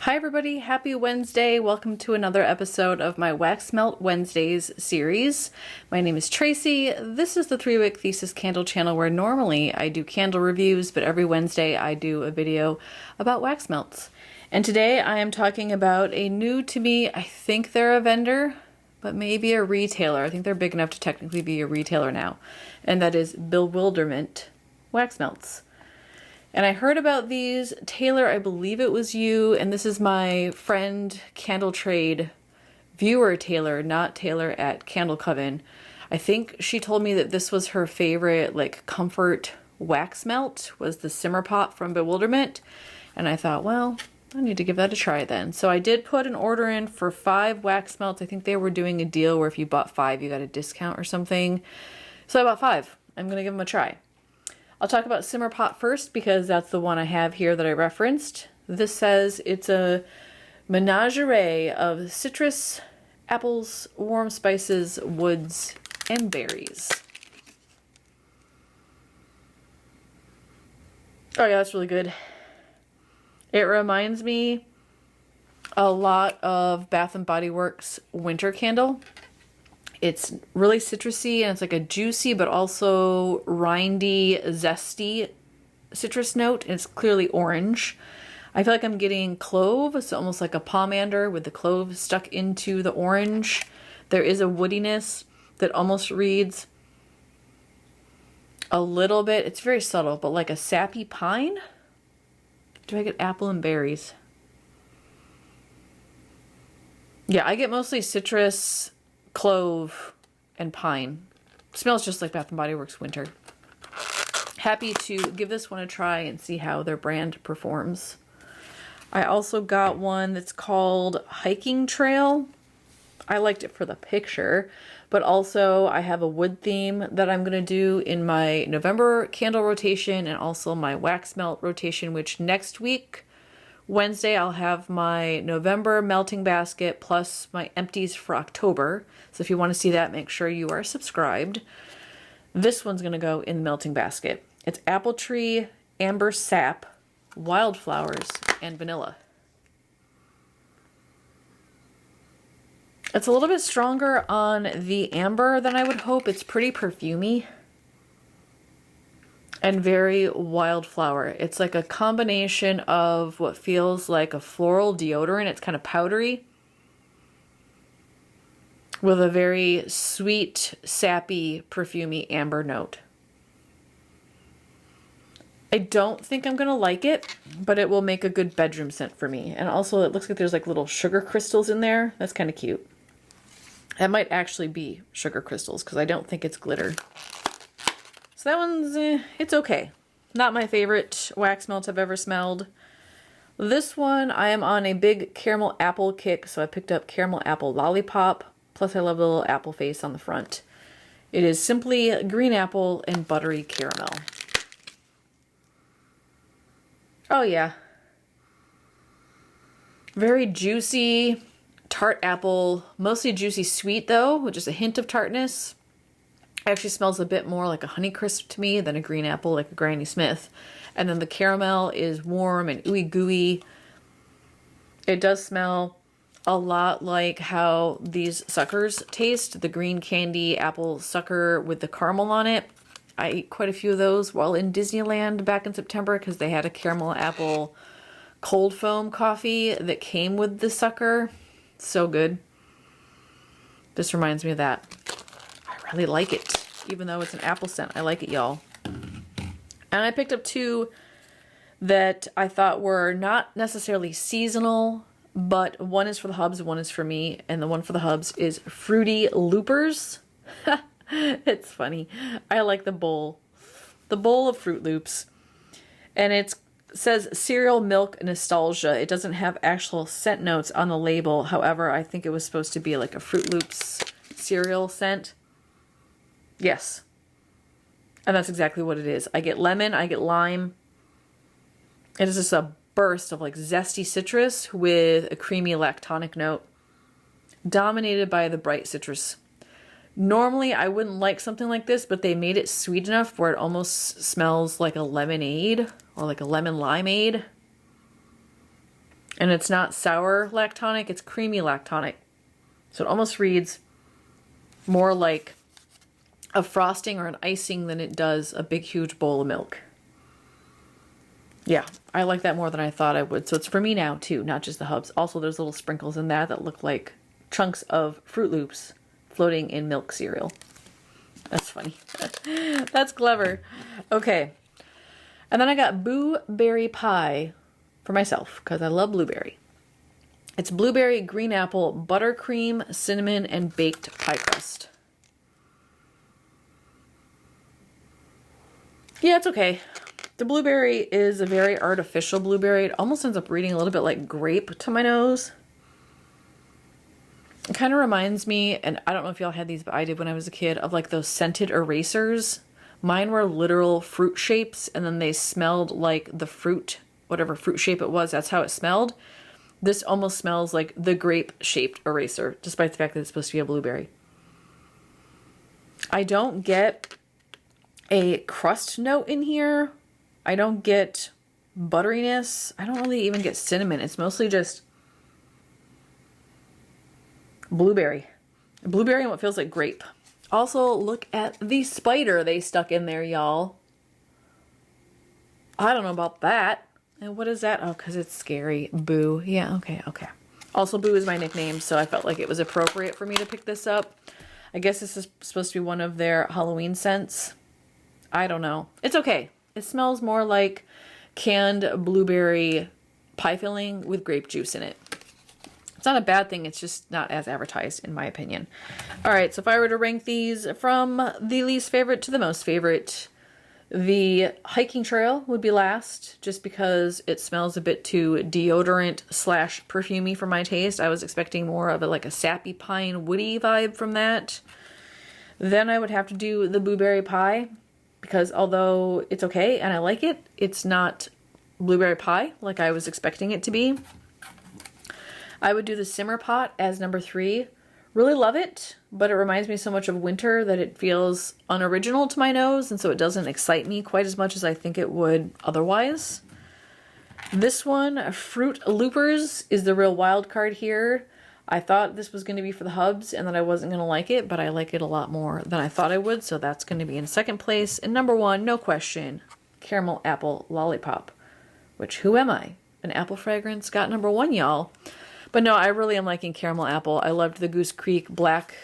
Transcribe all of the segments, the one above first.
Hi everybody, happy Wednesday. Welcome to another episode of my Wax Melt Wednesdays series. My name is Tracy. This is the 3-Wick Thesis candle channel where normally I do candle reviews, but every Wednesday I do a video about wax melts. And today I am talking about a new to me, I think they're a vendor, but maybe a retailer. I think they're big enough to technically be a retailer now. And that is Bewilderment Wax Melts. And I heard about these. Taylor, I believe it was you, and this is my friend Candle Trade viewer Taylor, not Taylor at Candle Coven. I think she told me that this was her favorite like comfort wax melt, was the Simmer Pot from Bewilderment. And I thought, well, I need to give that a try then. So I did put an order in for 5 wax melts. I think they were doing a deal where if you bought 5, you got a discount or something. So I bought 5. I'm going to give them a try. I'll talk about Simmer Pot first because that's the one I have here that I referenced. This says it's a menagerie of citrus, apples, warm spices, woods, and berries. Oh yeah, that's really good. It reminds me a lot of Bath & Body Works winter candle. It's really citrusy and it's like a juicy but also rindy, zesty citrus note. And it's clearly orange. I feel like I'm getting clove, so almost like a pomander with the clove stuck into the orange. There is a woodiness that almost reads a little bit, it's very subtle, but like a sappy pine. Do I get apple and berries? Yeah, I get mostly citrus, clove, and pine. Smells just like Bath & Body Works winter. Happy to give this one a try and see how their brand performs. I also got one that's called Hiking Trail. I liked it for the picture, but also I have a wood theme that I'm going to do in my November candle rotation and also my wax melt rotation, which next week, Wednesday, I'll have my November melting basket plus my empties for October. So if you want to see that, make sure you are subscribed. This one's going to go in the melting basket. It's apple tree, amber sap, wildflowers, and vanilla. It's a little bit stronger on the amber than I would hope. It's pretty perfumey and very wildflower. It's like a combination of what feels like a floral deodorant. It's kind of powdery with a very sweet, sappy, perfumey amber note. I don't think I'm gonna like it, but it will make a good bedroom scent for me. And also it looks like there's like little sugar crystals in there. That's kind of cute. That might actually be sugar crystals because I don't think it's glitter. So that one's, it's okay. Not my favorite wax melt I've ever smelled. This one, I am on a big caramel apple kick, so I picked up caramel apple lollipop. Plus I love the little apple face on the front. It is simply green apple and buttery caramel. Oh yeah. Very juicy, tart apple, mostly juicy sweet though, with just a hint of tartness. Actually smells a bit more like a Honeycrisp to me than a green apple like a Granny Smith. And then the caramel is warm and ooey gooey. It does smell a lot like how these suckers taste. The green candy apple sucker with the caramel on it. I ate quite a few of those while in Disneyland back in September because they had a caramel apple cold foam coffee that came with the sucker. So good. This reminds me of that. I really like it, even though it's an apple scent. I like it, y'all. And I picked up 2 that I thought were not necessarily seasonal, but one is for the hubs, one is for me, and the one for the hubs is Frootie Loopers. It's funny. I like the bowl of Fruit Loops, and it says cereal milk nostalgia. It doesn't have actual scent notes on the label. However, I think it was supposed to be like a Fruit Loops cereal scent. Yes. And that's exactly what it is. I get lemon, I get lime. It is just a burst of like zesty citrus with a creamy lactonic note, dominated by the bright citrus. Normally I wouldn't like something like this, but they made it sweet enough where it almost smells like a lemonade or like a lemon limeade. And it's not sour lactonic, it's creamy lactonic. So it almost reads more like a frosting or an icing than it does a big, huge bowl of milk. Yeah, I like that more than I thought I would. So it's for me now too, not just the hubs. Also, there's little sprinkles in that look like chunks of Froot Loops floating in milk cereal. That's funny. That's clever. Okay. And then I got blueberry pie for myself because I love blueberry. It's blueberry, green apple, buttercream, cinnamon, and baked pie crust. Yeah, it's okay. The blueberry is a very artificial blueberry. It almost ends up reading a little bit like grape to my nose. It kind of reminds me, and I don't know if y'all had these, but I did when I was a kid, of like those scented erasers. Mine were literal fruit shapes, and then they smelled like the fruit, whatever fruit shape it was, that's how it smelled. This almost smells like the grape-shaped eraser, despite the fact that it's supposed to be a blueberry. I don't get a crust note in here. I don't get butteriness. I don't really even get cinnamon. It's mostly just blueberry. Blueberry and what feels like grape. Also, look at the spider they stuck in there, y'all. I don't know about that. And what is that? Oh, because it's scary. Boo. Yeah, okay. Also, Boo is my nickname, so I felt like it was appropriate for me to pick this up. I guess this is supposed to be one of their Halloween scents. I don't know. It's okay. It smells more like canned blueberry pie filling with grape juice in it. It's not a bad thing. It's just not as advertised, in my opinion. All right, so if I were to rank these from the least favorite to the most favorite, the hiking trail would be last, just because it smells a bit too deodorant / perfumey for my taste. I was expecting more of like a sappy pine woody vibe from that. Then I would have to do the blueberry pie, because although it's okay and I like it, it's not blueberry pie like I was expecting it to be. I would do the simmer pot as number 3. Really love it, but it reminds me so much of winter that it feels unoriginal to my nose, and so it doesn't excite me quite as much as I think it would otherwise. This one, Frootie Loopers, is the real wild card here. I thought this was going to be for the hubs and that I wasn't going to like it, but I like it a lot more than I thought I would, so that's going to be in second place. And number 1, no question, Caramel Apple Lollipop, which who am I? An apple fragrance got number 1, y'all. But no, I really am liking caramel apple. I loved the Goose Creek black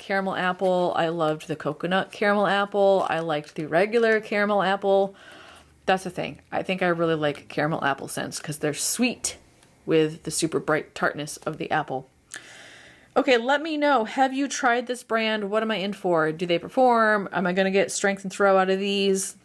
caramel apple. I loved the coconut caramel apple. I liked the regular caramel apple. That's the thing. I think I really like caramel apple scents because they're sweet with the super bright tartness of the apple. Okay, let me know. Have you tried this brand? What am I in for? Do they perform? Am I going to get strength and throw out of these?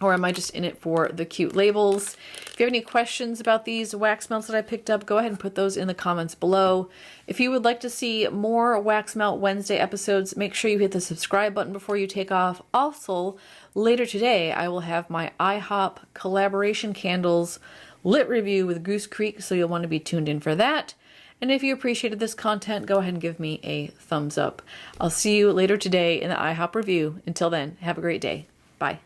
Or am I just in it for the cute labels? If you have any questions about these wax melts that I picked up, go ahead and put those in the comments below. If you would like to see more Wax Melt Wednesday episodes, make sure you hit the subscribe button before you take off. Also, later today, I will have my IHOP collaboration candles lit review with Goose Creek, so you'll want to be tuned in for that. And if you appreciated this content, go ahead and give me a thumbs up. I'll see you later today in the IHOP review. Until then, have a great day. Bye.